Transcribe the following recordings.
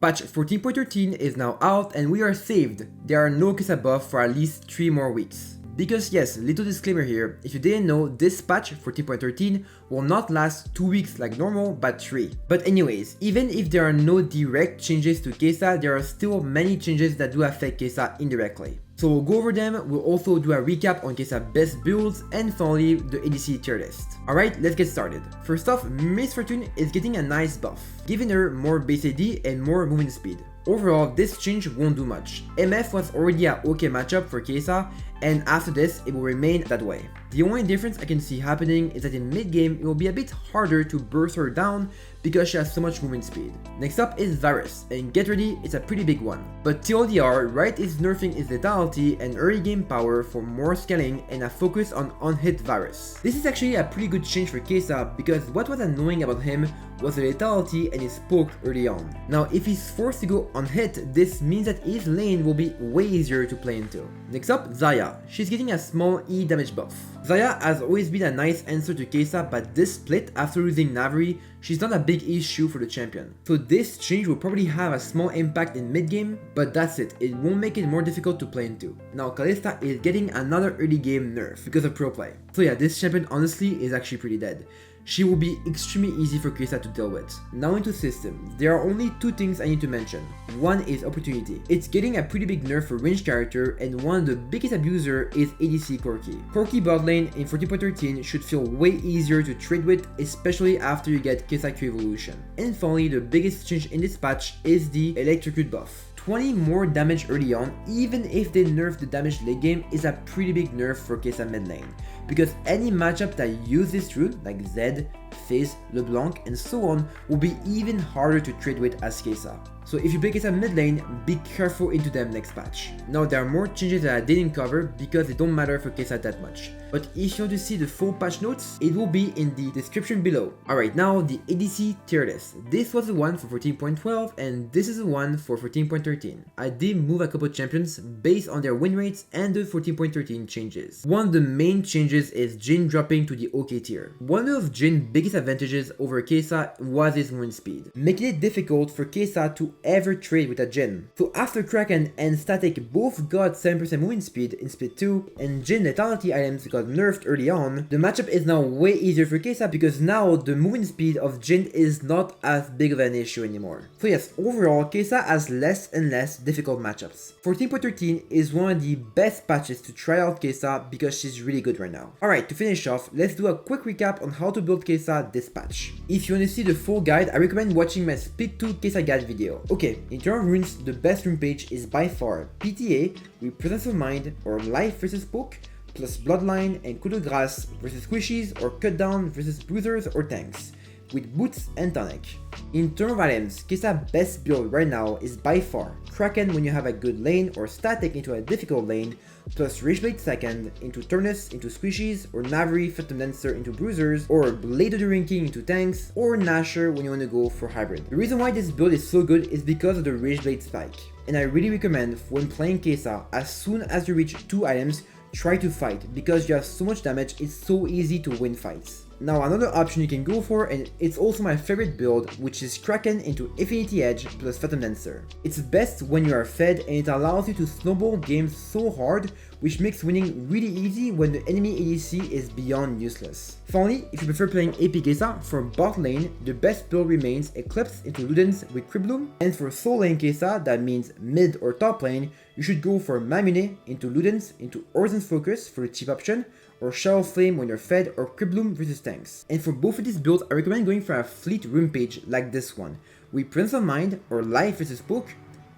Patch 14.13 is now out and we are saved. There are no Kaisa buffs for at least 3 more weeks. Because yes, little disclaimer here, if you didn't know, this patch 14.13 will not last 2 weeks like normal, but 3. But anyways, even if there are no direct changes to Kaisa, there are still many changes that do affect Kaisa indirectly. So we'll go over them, we'll also do a recap on Kaisa best builds, and finally the ADC tier list. Alright, let's get started. First off, Miss Fortune is getting a nice buff, giving her more base AD and more movement speed. Overall, this change won't do much. MF was already an okay matchup for Kaisa, and after this, it will remain that way. The only difference I can see happening is that in mid-game, it will be a bit harder to burst her down because she has so much movement speed. Next up is Varus, and get ready, it's a pretty big one. But TLDR, Riot is nerfing his lethality and early game power for more scaling and a focus on unhit Varus. This is actually a pretty good change for Kaisa because what was annoying about him was the lethality and his poke early on. Now if he's forced to go unhit, this means that his lane will be way easier to play into. Next up, Xayah. She's getting a small E damage buff. Xayah has always been a nice answer to Kaisa, but this split after losing Navri, she's not a big issue for the champion. So this change will probably have a small impact in mid game, but that's it, it won't make it more difficult to play into. Now Kalista is getting another early game nerf because of pro play. So yeah, this champion honestly is actually pretty dead. She will be extremely easy for Kaisa to deal with. Now into system, there are only 2 things I need to mention. One is opportunity. It's getting a pretty big nerf for range character, and one of the biggest abuser is ADC Corki. Corki bot lane in 14.13 should feel way easier to trade with, especially after you get Kaisa Q evolution. And finally, the biggest change in this patch is the electrocute buff. 20 more damage early on, even if they nerf the damage late game, is a pretty big nerf for Kaisa mid lane. Because any matchup that uses this rune, like Zed, Fizz, LeBlanc, and so on, will be even harder to trade with as Kaisa. So if you play Kaisa mid lane, be careful into them next patch. Now there are more changes that I didn't cover because they don't matter for Kaisa that much. But if you want to see the full patch notes, it will be in the description below. Alright, now the ADC tier list. This was the one for 14.12 and this is the one for 14.13. I did move a couple champions based on their win rates and the 14.13 changes. One of the main changes is Jhin dropping to the OK tier. One of Jhin's biggest advantages over Kaisa was his movement speed, making it difficult for Kaisa to ever trade with a Jhin. So after Kraken and Static both got 7% movement speed in split 2 and Jhin lethality items got nerfed early on, the matchup is now way easier for Kaisa because now the movement speed of Jhin is not as big of an issue anymore. So yes, overall Kaisa has less and less difficult matchups. 14.13 is one of the best patches to try out Kaisa because she's really good right now. Alright, to finish off, let's do a quick recap on how to build Kaisa this patch. If you want to see the full guide, I recommend watching my split 2 Kaisa guide video. Okay, in terms of runes, the best rune page is by far PTA with Presence of Mind or Life versus Poke, plus Bloodline and Coup de Grâce versus Squishies or Cut Down versus Bruisers or Tanks, with Boots and Tonic. In terms of items, Kaisa's best build right now is by far Kraken when you have a good lane or Static into a difficult lane, plus Rageblade second into Turnus into Squishies, or Navri Phantom Dancer into Bruisers, or Blade of the Ring King into Tanks, or Nasher when you want to go for Hybrid. The reason why this build is so good is because of the Rageblade spike, and I really recommend when playing Kaisa, as soon as you reach 2 items, try to fight, because you have so much damage, it's so easy to win fights. Now another option you can go for, and it's also my favorite build, which is Kraken into Infinity Edge plus Phantom Dancer. It's best when you are fed and it allows you to snowball games so hard, which makes winning really easy when the enemy ADC is beyond useless. Finally, if you prefer playing AP Kaisa, for bot lane, the best build remains Eclipse into Ludens with Cribloom, and for soul lane Kaisa, that means mid or top lane, you should go for Mamune into Ludens into Horizon's Focus for the cheap option, or Shadow Flame when you're fed, or Cribloom versus tanks. And for both of these builds, I recommend going for a fleet rune page like this one, with Presence of Mind or Life versus Poke,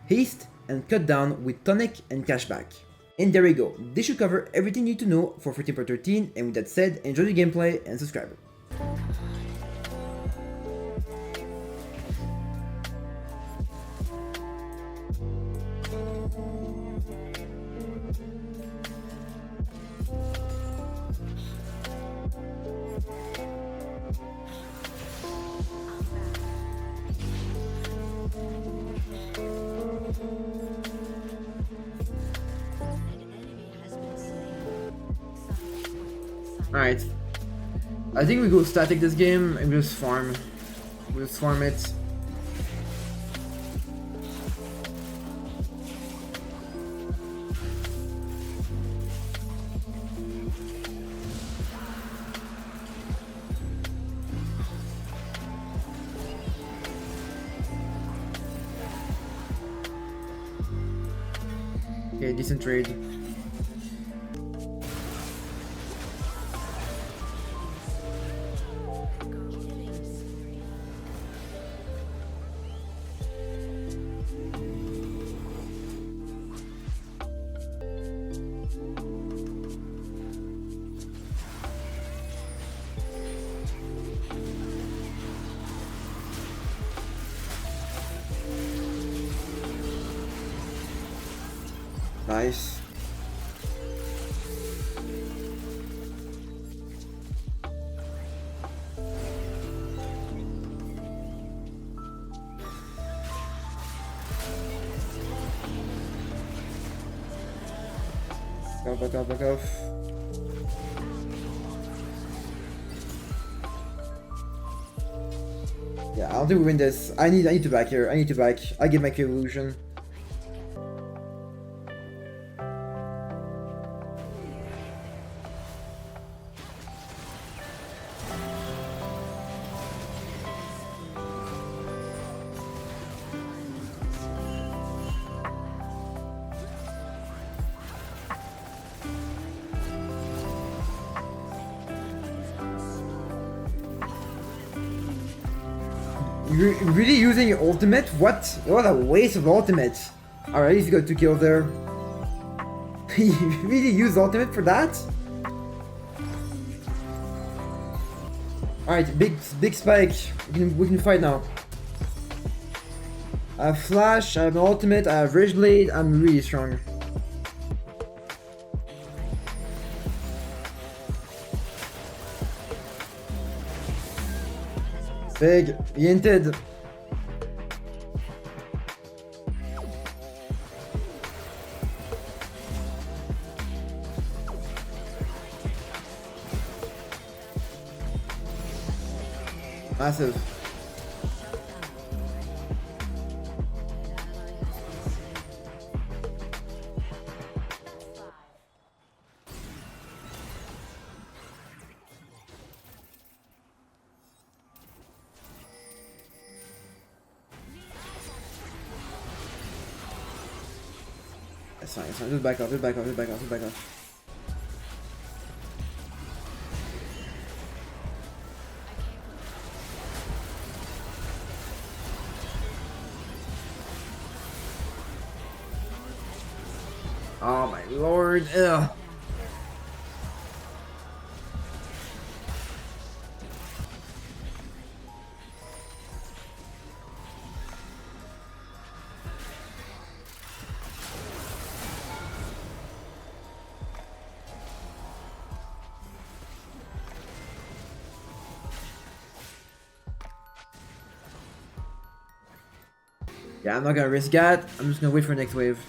Haste, and Cut Down with Tonic and Cashback. And there we go, this should cover everything you need to know for 14.13, and with that said, enjoy the gameplay and subscribe. Alright, I think we go static this game and we just farm. We just farm it. Okay, decent trade. Nice. Back off, back off. Yeah, I don't think we win this. I need to back here. I need to back. I get my evolution. You're really using your ultimate? What? What a waste of ultimate. Alright, he's got 2 kills there. You really use ultimate for that? Alright, big spike. We can fight now. I have flash, I have an ultimate, I have Rage Blade, I'm really strong. Big, he hinted. Massive. It's fine, it's fine. Just back off, just back off, just back off, just back off. Oh my lord, ugh. Yeah, I'm not gonna risk that. I'm just gonna wait for the next wave.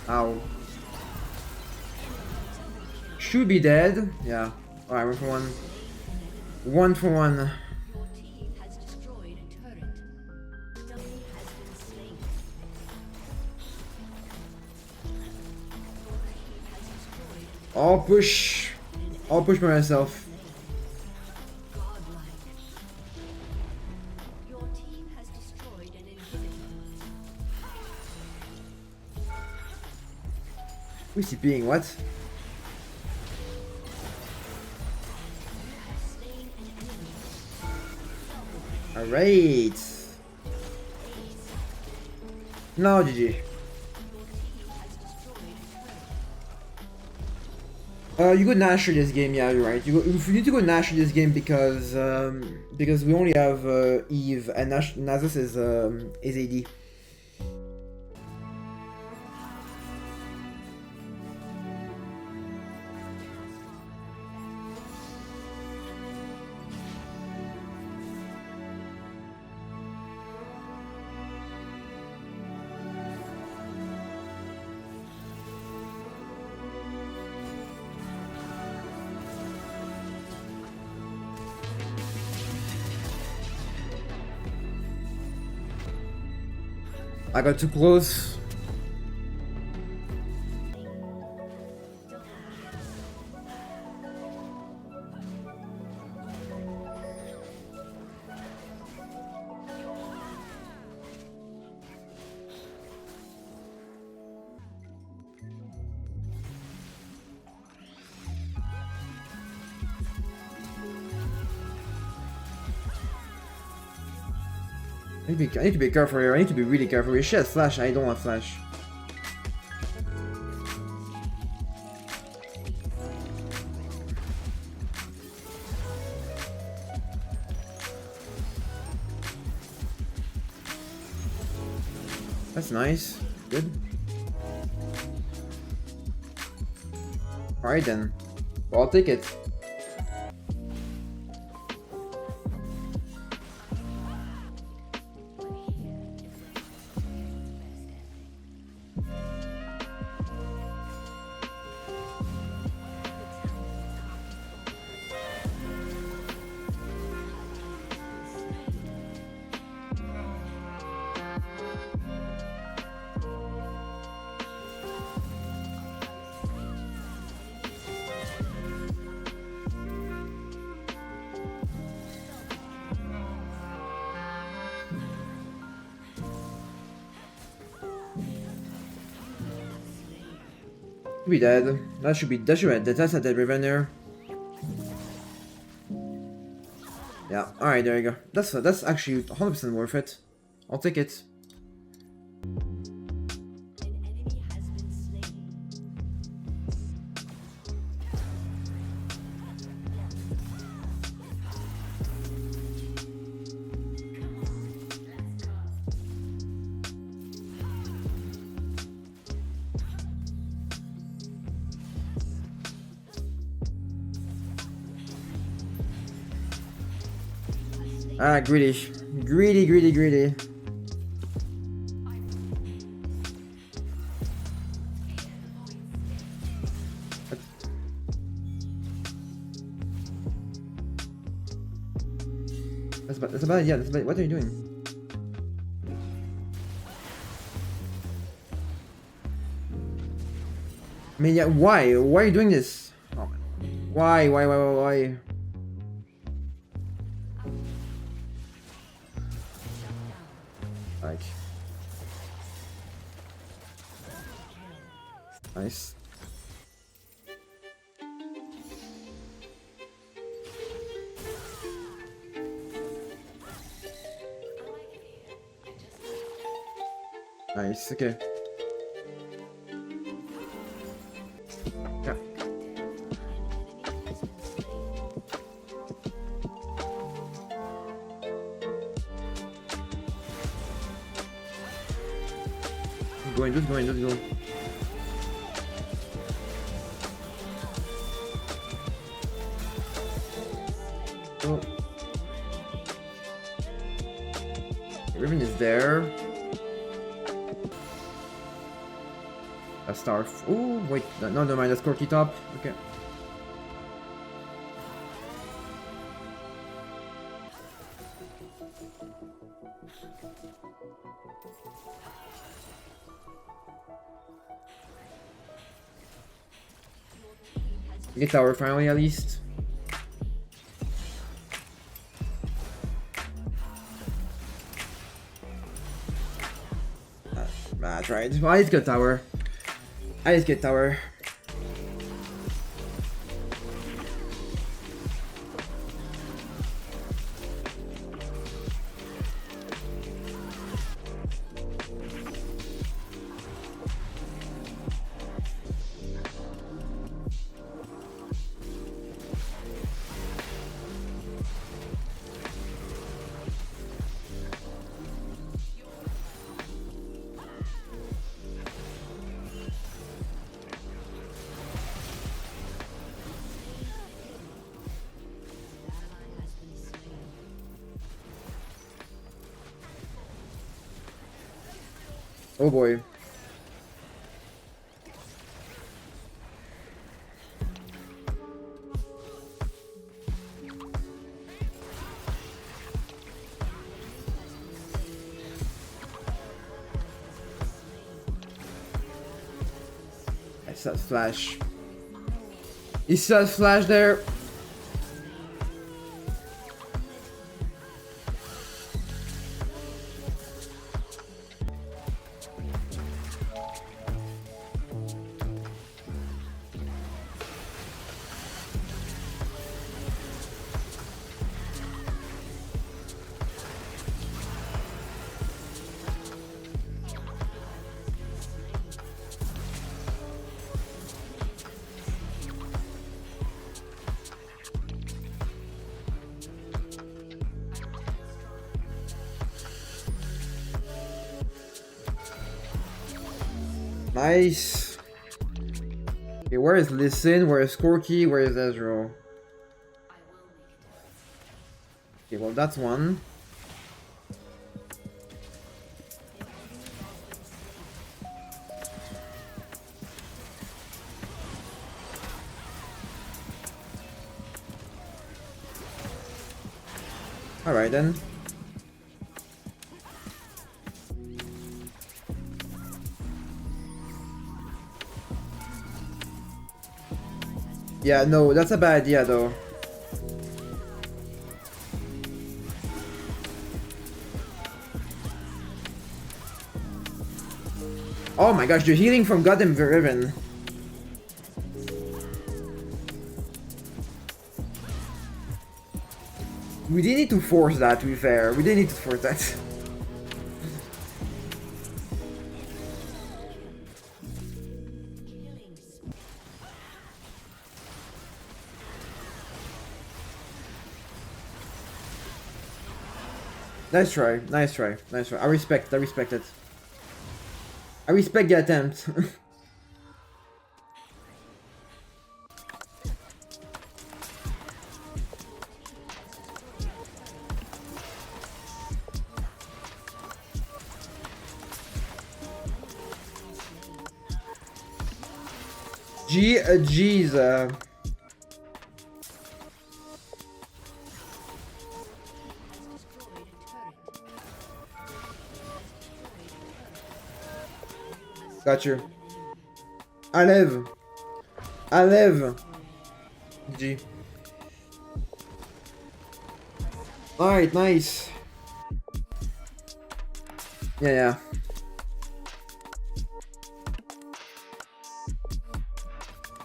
Ow. Should be dead. Yeah. Alright, 1 for 1. 1 for 1. I'll push by myself. Who's he being? What? Alright. No, GG. You go Nashor this game, yeah, you're right. You need to go Nashor this game because we only have Eve and Nasus is AD. I got too close. I need to be careful here. I need to be really careful. She has flash. I don't have flash. That's nice. Good. Alright then. Well, I'll take it. Be dead. That should be that's a dead Riven there. Yeah, alright, there you go. That's actually 100% worth it. I'll take it. Ah, greedy. Greedy, greedy, greedy. That's a bad idea. That's bad. What are you doing? I mean, yeah, why? Why are you doing this? Oh, man. Why? Like, nice. Nice, okay. Yeah. Just going. Oh. Riven is there. A star. Oh, wait. No, never mind. That's Corky top. Okay. Get tower finally, at least. That's right. Well, I just get tower. Oh boy. still has flash. He still has flash there. Nice. Okay, where is Listen? Where is Corky? Where is Ezreal? Okay, well that's one. Alright then. Yeah, no, that's a bad idea though. Oh my gosh, you're healing from goddamn Riven. We didn't need to force that, to be fair. We didn't need to force that. Nice try, nice try, nice try. I respect it. I respect the attempt. Jeez. Got you. I live. G. Alright, nice. Yeah.